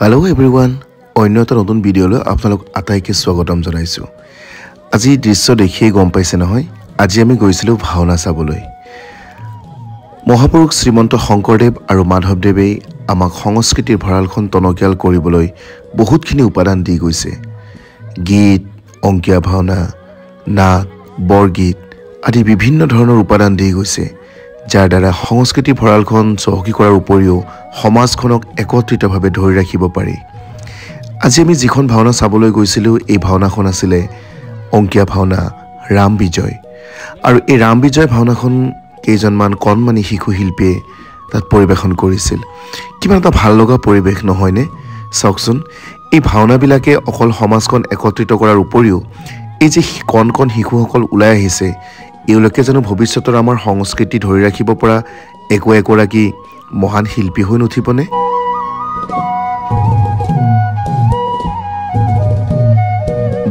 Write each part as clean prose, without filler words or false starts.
Hello everyone, অন্য এটা নতুন ভিডিওলৈ আপোনালোক আটাইকে স্বাগতম জনাইছো। আজি দৃশ্য দেখিয়ে গম পাইছে নহয়, আজি আমি গৈছিলো ভাওনা চাবলৈ। মহাপুৰুষ শ্ৰীমন্ত শংকৰদেৱ আৰু মাধৱদেৱে আমাক সংস্কৃতিৰ ভঁৰালখন টনকিয়াল কৰিবলৈ বহুতখিনি উপাদান দি গৈছে। গীত, অংকীয়া ভাওনা, নাট, বৰগীত আদি বিভিন্ন ধৰণৰ উপাদান দি গৈছে, যাৰ দ্বাৰা সংস্কৃতিৰ ভঁৰালখন চহকী কৰাৰ উপৰিও সমাজখনক একত্ৰিতভাৱে ধৰি ৰাখিব পাৰি। আজি আমি যিখন ভাওনা চাবলৈ গৈছিলোঁ, এই ভাওনাখন আছিলে অংকীয়া ভাওনা ৰাম বিজয়। আৰু এই ৰাম বিজয় ভাওনাখন কেইজনমান কণমানি শিশু শিল্পীয়ে তাত পৰিৱেশন কৰিছিল। কিমান এটা ভাল লগা পৰিৱেশ নহয়নে? চাওকচোন, এই ভাওনাবিলাকে অকল সমাজখন একত্ৰিত কৰাৰ উপৰিও এই যে কণ কণ শিশুসকল ওলাই আহিছে, এওঁলোকে যেন ভৱিষ্যতৰ আমাৰ সংস্কৃতি ধৰি ৰাখিব পৰা একোগৰাকী মহান শিল্পী হৈ নুঠিবনে?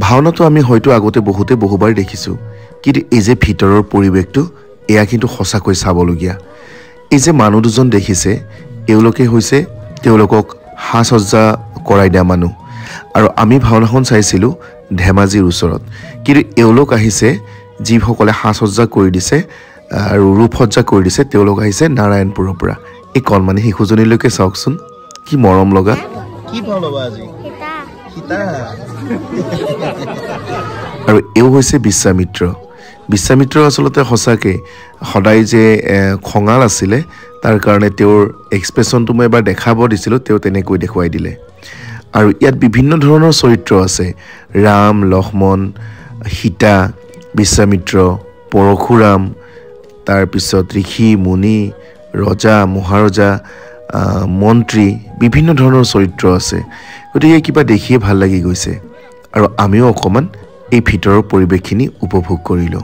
ভাওনাটো আমি হয়তো আগতে বহুবাৰ দেখিছোঁ, কিন্তু এই যে ভিতৰৰ পৰিৱেশটো, এয়া কিন্তু সঁচাকৈ চাবলগীয়া। এই যে মানুহ দুজন দেখিছে, এওঁলোকে হৈছে তেওঁলোকক সাজ সজ্জা কৰাই দিয়া মানুহ। আৰু আমি ভাওনাখন চাইছিলোঁ ধেমাজিৰ ওচৰত, কিন্তু এওঁলোক আহিছে যিসকলে সাজ সজ্জা কৰি দিছে আৰু ৰূপসজ্জা কৰি দিছে, তেওঁলোক আহিছে নাৰায়ণপুৰৰ পৰা। এই কণমানি শিশুজনীলৈকে চাওকচোন, কি মৰম লগা। আৰু এও হৈছে বিশ্বামিত্ৰ। বিশ্বামিত্ৰ আচলতে সঁচাকৈ সদায় যে খঙাল আছিলে, তাৰ কাৰণে তেওঁৰ এক্সপ্ৰেশ্যনটো মই এবাৰ দেখাব দিছিলোঁ, তেওঁ তেনেকৈ দেখুৱাই দিলে। আৰু ইয়াত বিভিন্ন ধৰণৰ চৰিত্ৰ আছে: ৰাম, লক্ষ্মণ, সীতা, বিশ্বামিত্ৰ, পৰশুৰাম, তাৰপিছত ঋষি, মুনি, ৰজা, মহাৰজা, মন্ত্ৰী, বিভিন্ন ধৰণৰ চৰিত্ৰ আছে। গতিকে কিবা দেখিয়ে ভাল লাগি গৈছে, আৰু আমিও অকণমান এই ভিতৰৰ পৰিৱেশখিনি উপভোগ কৰিলোঁ।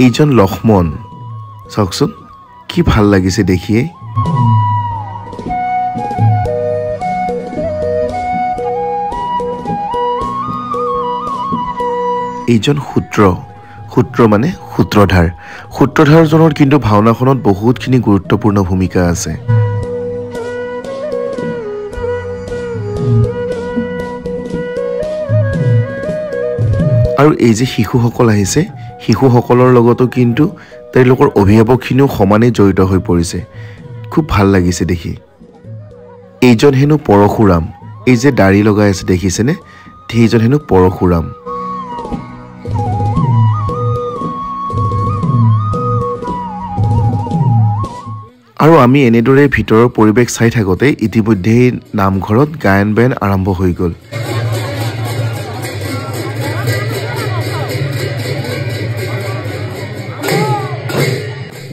এইজন লক্ষ্মণ, চাওকচোন কি ভাল লাগিছে দেখিয়ে। এইজন সূত্ৰ মানে সূত্ৰধাৰ। সূত্ৰধাৰজনৰ কিন্তু ভাওনাখনত বহুতখিনি গুৰুত্বপূৰ্ণ ভূমিকা আছে। আৰু এই যে শিশুসকল আহিছে, শিশুসকলৰ লগতো কিন্তু তেওঁলোকৰ অভিভাৱকখিনিও সমানে জড়িত হৈ পৰিছে। খুব ভাল লাগিছে দেখি। এইজন হেনো পৰশুৰাম। এই যে দাড়ি লগাই আছে দেখিছেনে, সেইজন হেনো পৰশুৰাম। আৰু আমি এনেদৰে ভিতৰৰ পৰিৱেশ চাই থাকোঁতে ইতিমধ্যেই নামঘৰত গায়ন বায়ন আৰম্ভ হৈ গ'ল।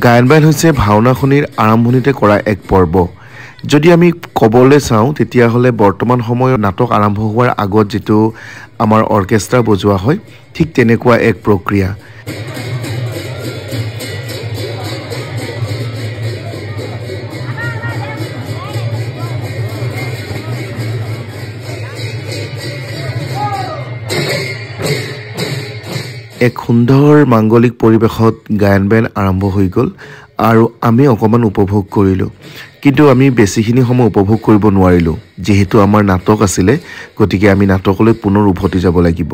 গায়ন বায়ন হৈছে ভাওনাখনিৰ আৰম্ভণিতে কৰা এক পৰ্ব। যদি আমি ক'বলৈ চাওঁ, তেতিয়াহ'লে বৰ্তমান সময়ত নাটক আৰম্ভ হোৱাৰ আগত যিটো আমাৰ অৰ্কেষ্ট্ৰা বজোৱা হয়, ঠিক তেনেকুৱা এক প্ৰক্ৰিয়া। এক সুন্দৰ মাংগলিক পৰিৱেশত গায়ন বায়ন আৰম্ভ হৈ গ'ল, আৰু আমি অকণমান উপভোগ কৰিলোঁ। কিন্তু আমি বেছিখিনি সময় উপভোগ কৰিব নোৱাৰিলোঁ, যিহেতু আমাৰ নাটক আছিলে। গতিকে আমি নাটকলৈ পুনৰ উভতি যাব লাগিব।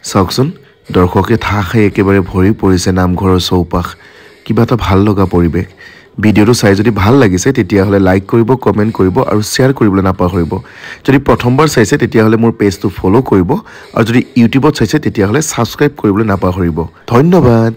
চাওকচোন, দৰ্শকে ঠাহ খাই একেবাৰে ভৰি পৰিছে নামঘৰৰ চৌপাশ। কিবা এটা ভাল লগা পৰিৱেশ। ভিডিঅ'টো চাই যদি ভাল লাগিছে, তেতিয়াহ'লে লাইক কৰিব, কমেণ্ট কৰিব আৰু শ্বেয়াৰ কৰিবলৈ নাপাহৰিব। যদি প্ৰথমবাৰ চাইছে, তেতিয়াহ'লে মোৰ পেজটো ফ'ল' কৰিব, আৰু যদি ইউটিউবত চাইছে, তেতিয়াহ'লে ছাবস্ক্ৰাইব কৰিবলৈ নাপাহৰিব। ধন্যবাদ।